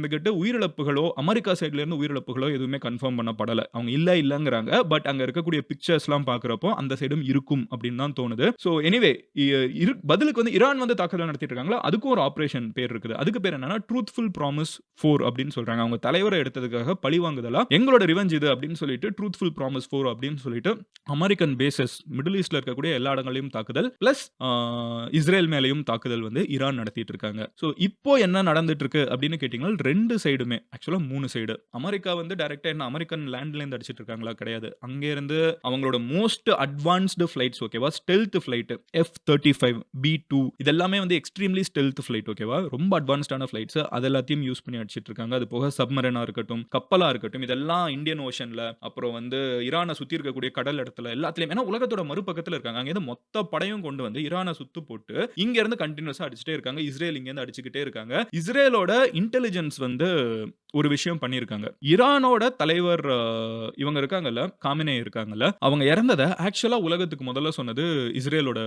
இருந்துகிட்டு உயிரிழப்புகளோ, அமெரிக்கா சைட்ல இருந்து உயிரிழப்புகளோ எதுவுமே கன்ஃபார்ம் பண்ணப்படல. அவங்க இல்லங்கிறாங்க. பட் அங்க இருக்கக்கூடிய பிக்சர்ஸ்லாம் பார்க்கிறப்போ அந்த சைடும் இருக்கும் அப்படின்னு தான் தோணுது. ஸோ எனிவே இ இரு பதிலுக்கு வந்து ஈரான் வந்து தாக்குதல் நடத்திட்டு இருக்காங்களா, அதுக்கும் ஒரு ஆப்பரேஷன் பேர் இருக்குது. அதுக்கு பேர் என்னன்னா ட்ரூத்ஃபுல் ப்ராமிஸ் 4 அப்படின்னு சொல்றாங்க. அவங்க தலைவர எடுத்ததுக்காக பழிவாங்குதலா எங்களோட ரிவெஞ்ச் இது அப்படின்னு சொல்லிட்டு ட்ரூத்ஃபுல் ப்ராமிஸ் 4 அப்படின்னு சொல்லிட்டு அமெரிக்கன் பேஸஸ் மிடில் ஈஸ்ட்ல இருக்கக்கூடிய எல்லா இடங்கள்லயும் தாக்குதல் பிளஸ் இஸ்ரேல் மேலயும் தாக்குதல் வந்து ஈரான் நடத்திட்டு இருக்காங்க. ஸோ இப்போ என்ன நடந்துட்டு இருக்கு அப்படின்னு கேட்டீங்கன்னா 2 சைடுமே ஆக்சுவலா 3 சைடு. அமெரிக்கா வந்து டைரக்ட்டா என்ன அமெரிக்கன் லேண்ட்ல இருந்து அடிச்சிட்டு இருக்காங்களா? கிடையாது. அங்க இருந்து அவங்களோட மோஸ்ட் அட்வான்ஸ்டு ஃபிளைட்ஸ் ஓகேவா? ஸ்டெல்த் ஃபிளைட் F-35, B-2 இது எல்லாமே வந்து எக்ஸ்ட்ரீம்லி ஸ்டெல்த் ஃபிளைட் ஓகேவா? ரொம்ப அட்வான்ஸ்டான ஃபிளைட்ஸ். அது எல்லாத்தையும் யூஸ் பண்ணி அடிச்சிட்டு இருக்காங்க. அது போக சப்மரைனா இருக்கட்டும், கப்பலா இருக்கட்டும், இதெல்லாம் இந்தியன் ஓஷன்ல அப்புறம் வந்து ஈரான சுத்தி இருக்கக்கூடிய கடல் இடத்துல எல்லாத்துலயும் ஏன்னா உலகத்தோட மறுபக்கத்துல இருக்காங்க. அங்க இருந்து மொத்த படையும் கொண்டு வந்து ஈரான சுத்து போட்டு இங்க இருந்து கன்டினியூஸா அடிச்சிட்டே இருக்காங்க. இஸ்ரேல் இங்க இருந்து அடிச்சுக்கிட்டே இருக்காங்க. இஸ்ரேலோட இன்டெலிஜென்ஸ் வந்து ஒரு விஷயம் பண்ணியிருக்காங்க. ஈரானோட தலைவர் இவங்க இருக்காங்கல்ல, காமினே இருக்காங்கல்ல, அவங்க இறந்தத ஆக்சுவலா உலகத்துக்கு முதல்ல சொன்னது இஸ்ரேலோட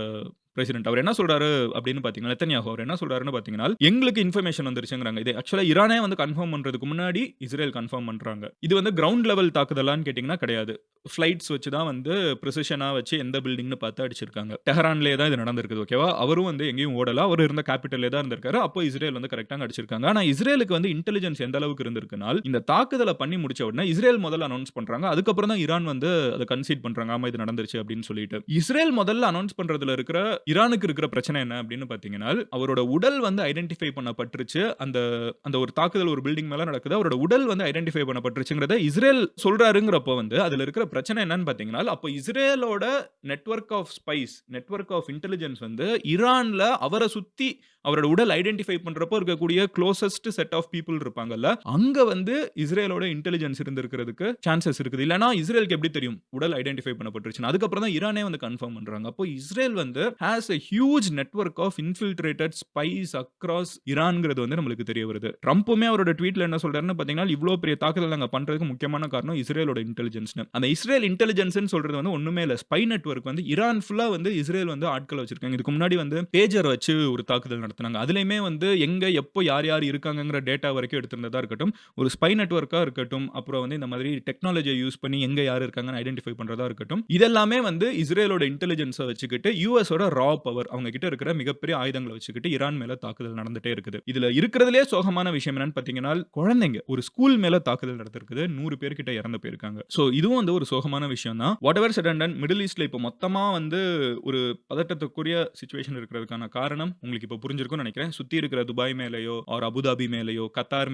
பிரசிடென்ட். அவர் என்ன சொல்றாரு அப்படின்னு பார்த்தீங்கன்னா, நெத்தன்யாஹூ அவர் என்ன சொல்றாருன்னு பார்த்தீங்கன்னா, எங்களுக்கு இன்ஃபர்மேஷன் வந்துருச்சுங்கிறாங்க. இது ஆக்சுவலா ஈரானே வந்து கன்ஃபார்ம் பண்றதுக்கு முன்னாடி இஸ்ரேல் கன்ஃபார்ம் பண்றாங்க. இது வந்து கிரவுண்ட் லெவல் தாக்குதலான்னு கேட்டீங்கன்னா கிடையாது. ஃபிளைட்ஸ் வச்சு தான் வந்து பிரிசிஷனா வச்சு எந்த பில்டிங்னு பார்த்து அடிச்சிருக்காங்க. டெஹரான்லயே தான் இது நடந்திருக்குது ஓகேவா? அவரும் வந்து எங்கேயும் ஓடல. அவர் இருந்த கேபிட்டல்லே தான் இருந்திருக்காரு. அப்போ இஸ்ரேல் வந்து கரெக்ட்டா அடிச்சிருக்காங்க. ஆனா இஸ்ரேலுக்கு வந்து இன்டெலிஜென்ஸ் எந்த அளவுக்கு இருந்திருக்குனால், இந்த தாக்குதல பண்ணி முடிச்ச உடனே இஸ்ரேல் முதல்ல அனௌன்ஸ் பண்றாங்க. அதுக்கப்புறம் தான் ஈரான் வந்து அத கன்சீட் பண்றாங்க. ஆமா இது நடந்துருச்சு அப்படின்னு சொல்லிட்டு. இஸ்ரேல் முதல்ல அனௌன்ஸ் பண்றதுல இருக்கிற ஈரானுக்கு இருக்கிற பிரச்சனை என்ன அப்படின்னு பார்த்தீங்கன்னா, அவரோட உடல் வந்து ஐடென்டிஃபை பண்ணப்பட்டுருச்சு. அந்த அந்த ஒரு தாக்குதல் ஒரு பில்டிங் மேல நடக்குது. அவரோட உடல் வந்து ஐடென்டிஃபை பண்ணப்பட்டுருச்சுங்கிறத இஸ்ரேல் சொல்றாருங்கிறப்போ வந்து அதுல இருக்கிற பிரச்சனை என்னன்னு பார்த்தீங்கன்னா, அப்போ இஸ்ரேலோட network of spies, network of intelligence வந்து ஈரான்ல அவர சுத்தி அவரோட உடல் ஐடென்டிஃபை பண்றப்போ இருக்கக்கூடிய க்ளோசஸ்ட் செட் ஆஃப் பீப்பிள் இருப்பாங்கல்ல, அங்க வந்து இஸ்ரேலோட இன்டெலிஜென்ஸ் இருந்திருக்கிறதுக்கு சான்சஸ் இருக்குது. இல்லன்னா இஸ்ரேலுக்கு எப்படி தெரியும் உடல் ஐடென்டிஃபை பண்ணப்பட்டுருச்சுன்னு. அதுக்கப்புறம் தான் ஈரானே வந்து கன்ஃபார்ம் பண்றாங்க. அப்போ இஸ்ரேல் வந்து has a huge network of infiltrated spies across ஈரான்ங்கிறது வந்து நம்மளுக்கு தெரிய வருது. ட்ரம்ப்புமே அவரோட ட்வீட்ல என்ன சொல்றாருன்னு பார்த்தீங்கன்னா, இவ்ளோ பெரிய தாக்குதல் நாங்க பண்றதுக்கு முக்கியமான காரணம் இஸ்ரேலோட இன்டெலிஜென்ஸ்னு. அந்த இஸ்ரேல் இன்டெலிஜென்ஸ்னு சொல்றது வந்து ஒண்ணுமே இல்ல. ஸ்பை நெட்வொர்க் வந்து ஈரான் ஃபுல்லா வந்து இஸ்ரேல் வந்து ஆட்கள வச்சிருக்காங்க. இதுக்கு முன்னாடி வந்து பேஜர் வச்சு ஒரு தாக்குதல் நடத்துனாங்க. அதுலயுமே வந்து எங்க எப்போ யார் யார் இருக்காங்கங்கிற டேட்டா வரைக்கும் எடுத்திருந்ததா இருக்கட்டும், ஒரு ஸ்பை நெட்வொர்க்கா இருக்கட்டும், அப்புறம் வந்து இந்த மாதிரி டெக்னாலஜிய யூஸ் பண்ணி எங்க யார் இருக்காங்கன்னு ஐடென்டிஃபை பண்றதா இருக்கட்டும். இதெல்லாமே வந்து இஸ்ரேலோட இன்டெலிஜென்ஸ வச்சுக்கிட்டு யுஎஸோட ரா பவர் அவங்க கிட்ட இருக்கிற மிகப்பெரிய ஆயுதங்கள வச்சுக்கிட்டு ஈரான் மேல தாக்குதல் நடந்துட்டே இருக்குது. இதுல இருக்கிறதுலயே சோகமான விஷயம் என்னன்னு பார்த்தீங்கன்னா, குழந்தைங்க ஒரு ஸ்கூல் மேல தாக்குதல் நடந்திருக்குது. 100 பேர் கிட்ட இறந்து போயிருக்காங்க. சோ இதுவும் வந்து ஒரு சோகமான விஷயம் தான். Whatever said and done middle ஈஸ்ட்ல இப்போ மொத்தமா வந்து ஒரு பதட்டத்துக்குரிய சிச்சுவேஷன் இருக்கிறதுக்கான காரணம் உங்களுக்கு இப்போ புரிஞ்சிருக்கும்னு நினைக்கிறேன். சுத்தி இருக்கிற துபாய் மேலயோ, ஆர் அபுதாபி மேலயோ, கத்தார்